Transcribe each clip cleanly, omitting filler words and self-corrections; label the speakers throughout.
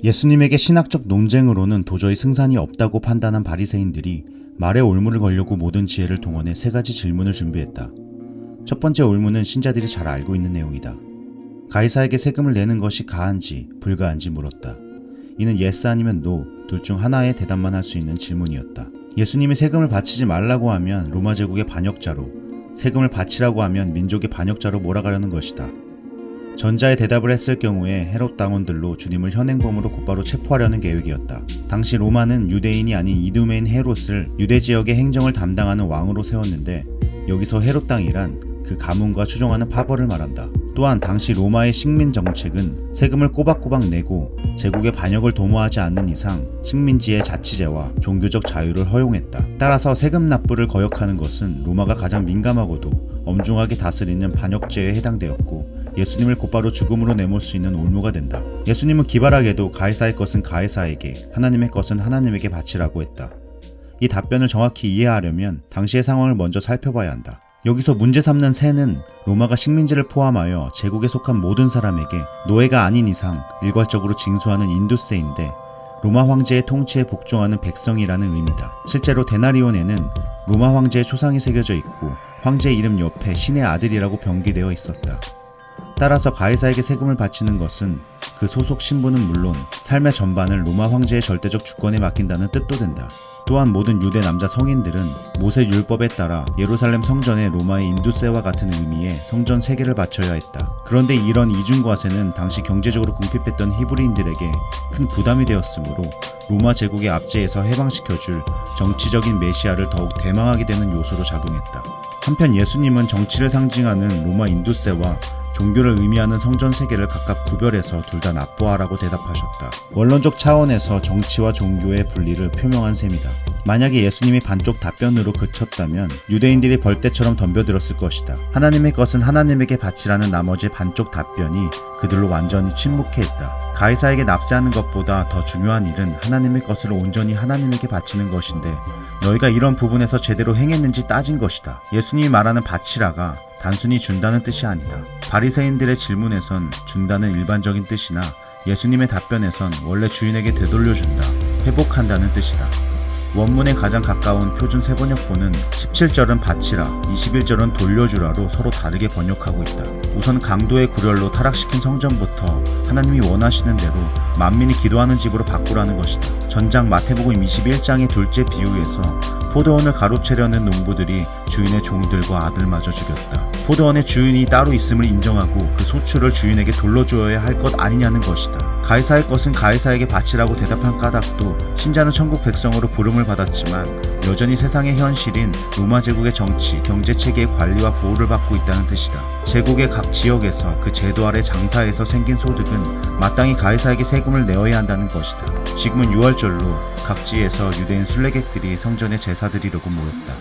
Speaker 1: 예수님에게 신학적 논쟁으로는 도저히 승산이 없다고 판단한 바리새인들이 말에 올무를 걸려고 모든 지혜를 동원해 세 가지 질문을 준비했다. 첫 번째 올무는 신자들이 잘 알고 있는 내용이다. 가이사에게 세금을 내는 것이 가한지 불가한지 물었다. 이는 예스 아니면 노 둘 중 하나의 대답만 할 수 있는 질문이었다. 예수님이 세금을 바치지 말라고 하면 로마 제국의 반역자로, 세금을 바치라고 하면 민족의 반역자로 몰아가려는 것이다. 전자의 대답을 했을 경우에 헤롯 당원들로 주님을 현행범으로 곧바로 체포하려는 계획이었다. 당시 로마는 유대인이 아닌 이두메인 헤롯을 유대 지역의 행정을 담당하는 왕으로 세웠는데, 여기서 헤롯 당이란 그 가문과 추종하는 파벌을 말한다. 또한 당시 로마의 식민 정책은 세금을 꼬박꼬박 내고 제국의 반역을 도모하지 않는 이상 식민지의 자치제와 종교적 자유를 허용했다. 따라서 세금 납부를 거역하는 것은 로마가 가장 민감하고도 엄중하게 다스리는 반역죄에 해당되었고, 예수님을 곧바로 죽음으로 내몰 수 있는 올무가 된다. 예수님은 기발하게도 가이사의 것은 가이사에게, 하나님의 것은 하나님에게 바치라고 했다. 이 답변을 정확히 이해하려면 당시의 상황을 먼저 살펴봐야 한다. 여기서 문제 삼는 세는 로마가 식민지를 포함하여 제국에 속한 모든 사람에게 노예가 아닌 이상 일괄적으로 징수하는 인두세인데, 로마 황제의 통치에 복종하는 백성이라는 의미다. 실제로 데나리온에는 로마 황제의 초상이 새겨져 있고 황제 이름 옆에 신의 아들이라고 병기되어 있었다. 따라서 가이사에게 세금을 바치는 것은 그 소속 신분은 물론 삶의 전반을 로마 황제의 절대적 주권에 맡긴다는 뜻도 된다. 또한 모든 유대 남자 성인들은 모세 율법에 따라 예루살렘 성전에 로마의 인두세와 같은 의미의 성전 3개를 바쳐야 했다. 그런데 이런 이중과세는 당시 경제적으로 궁핍했던 히브리인들에게 큰 부담이 되었으므로 로마 제국의 압제에서 해방시켜줄 정치적인 메시아를 더욱 대망하게 되는 요소로 작용했다. 한편 예수님은 정치를 상징하는 로마 인두세와 종교를 의미하는 성전 3개를 각각 구별해서 둘 다 납부하라고 대답하셨다. 원론적 차원에서 정치와 종교의 분리를 표명한 셈이다. 만약에 예수님이 반쪽 답변으로 그쳤다면 유대인들이 벌떼처럼 덤벼들었을 것이다. 하나님의 것은 하나님에게 바치라는 나머지 반쪽 답변이 그들로 완전히 침묵해 있다. 가이사에게 납세하는 것보다 더 중요한 일은 하나님의 것을 온전히 하나님에게 바치는 것인데, 너희가 이런 부분에서 제대로 행했는지 따진 것이다. 예수님이 말하는 바치라가 단순히 준다는 뜻이 아니다. 바리새인들의 질문에선 준다는 일반적인 뜻이나 예수님의 답변에선 원래 주인에게 되돌려준다, 회복한다는 뜻이다. 원문에 가장 가까운 표준 세번역본은 17절은 바치라, 21절은 돌려주라로 서로 다르게 번역하고 있다. 우선 강도의 굴열로 타락시킨 성전부터 하나님이 원하시는 대로 만민이 기도하는 집으로 바꾸라는 것이다. 전장 마태복음 21장의 둘째 비유에서 포도원을 가로채려는 농부들이 주인의 종들과 아들마저 죽였다. 포도원의 주인이 따로 있음을 인정하고 그 소출을 주인에게 돌려줘야 할 것 아니냐는 것이다. 가이사의 것은 가이사에게 바치라고 대답한 까닭도 신자는 천국 백성으로 부름을 받았지만 여전히 세상의 현실인 로마 제국의 정치, 경제체계의 관리와 보호를 받고 있다는 뜻이다. 제국의 각 지역에서 그 제도 아래 장사해서 생긴 소득은 마땅히 가이사에게 세금을 내어야 한다는 것이다. 지금은 유월절로 각지에서 유대인 순례객들이 성전에 제사 드리려고 모였다.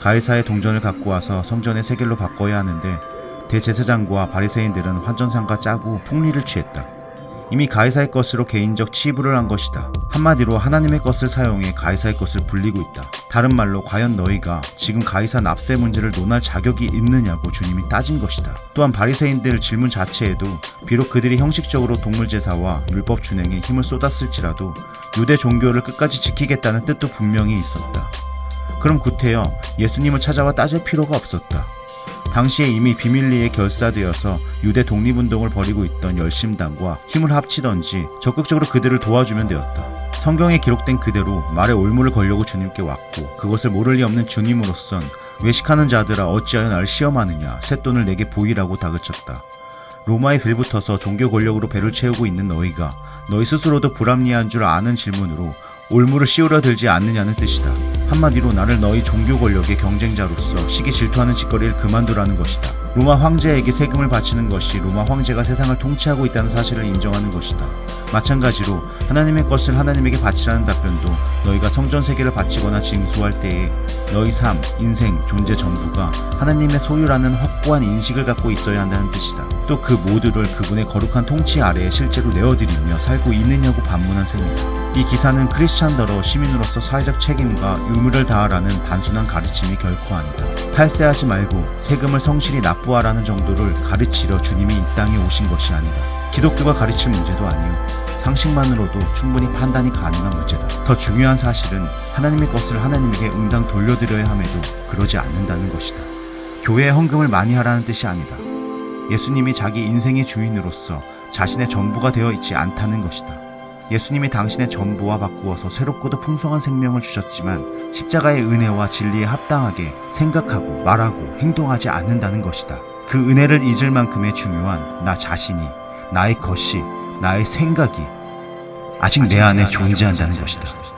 Speaker 1: 가이사의 동전을 갖고 와서 성전의 세겔로 바꿔야 하는데 대제사장과 바리새인들은 환전상과 짜고 폭리를 취했다. 이미 가이사의 것으로 개인적 치부를 한 것이다. 한마디로 하나님의 것을 사용해 가이사의 것을 불리고 있다. 다른 말로 과연 너희가 지금 가이사 납세 문제를 논할 자격이 있느냐고 주님이 따진 것이다. 또한 바리새인들 질문 자체에도 비록 그들이 형식적으로 동물제사와 율법 준행에 힘을 쏟았을지라도 유대 종교를 끝까지 지키겠다는 뜻도 분명히 있었다. 그럼 구태여 예수님을 찾아와 따질 필요가 없었다. 당시에 이미 비밀리에 결사되어서 유대 독립운동을 벌이고 있던 열심당과 힘을 합치던지 적극적으로 그들을 도와주면 되었다. 성경에 기록된 그대로 말에 올무를 걸려고 주님께 왔고, 그것을 모를 리 없는 주님으로선 외식하는 자들아 어찌하여 나를 시험하느냐, 쇳돈을 내게 보이라고 다그쳤다. 로마에 빌붙어서 종교 권력으로 배를 채우고 있는 너희가 너희 스스로도 불합리한 줄 아는 질문으로 올무를 씌우려 들지 않느냐는 뜻이다. 한마디로 나를 너희 종교 권력의 경쟁자로서 시기 질투하는 짓거리를 그만두라는 것이다. 로마 황제에게 세금을 바치는 것이 로마 황제가 세상을 통치하고 있다는 사실을 인정하는 것이다. 마찬가지로 하나님의 것을 하나님에게 바치라는 답변도 너희가 성전 세계를 바치거나 징수할 때에 너희 삶, 인생, 존재 전부가 하나님의 소유라는 확고한 인식을 갖고 있어야 한다는 뜻이다. 또 그 모두를 그분의 거룩한 통치 아래에 실제로 내어드리며 살고 있느냐고 반문한 셈이다. 이 기사는 크리스찬더러 시민으로서 사회적 책임과 의무를 다하라는 단순한 가르침이 결코 아니다. 탈세하지 말고 세금을 성실히 납부하라는 정도를 가르치려 주님이 이 땅에 오신 것이 아니다. 기독교가 가르칠 문제도 아니요 상식만으로도 충분히 판단이 가능한 문제다. 더 중요한 사실은 하나님의 것을 하나님에게 응당 돌려드려야 함에도 그러지 않는다는 것이다. 교회에 헌금을 많이 하라는 뜻이 아니다. 예수님이 자기 인생의 주인으로서 자신의 전부가 되어 있지 않다는 것이다. 예수님이 당신의 전부와 바꾸어서 새롭고도 풍성한 생명을 주셨지만 십자가의 은혜와 진리에 합당하게 생각하고 말하고 행동하지 않는다는 것이다. 그 은혜를 잊을 만큼의 중요한 나 자신이, 나의 것이, 나의 생각이 아직 내 안에 존재한다는 것이다.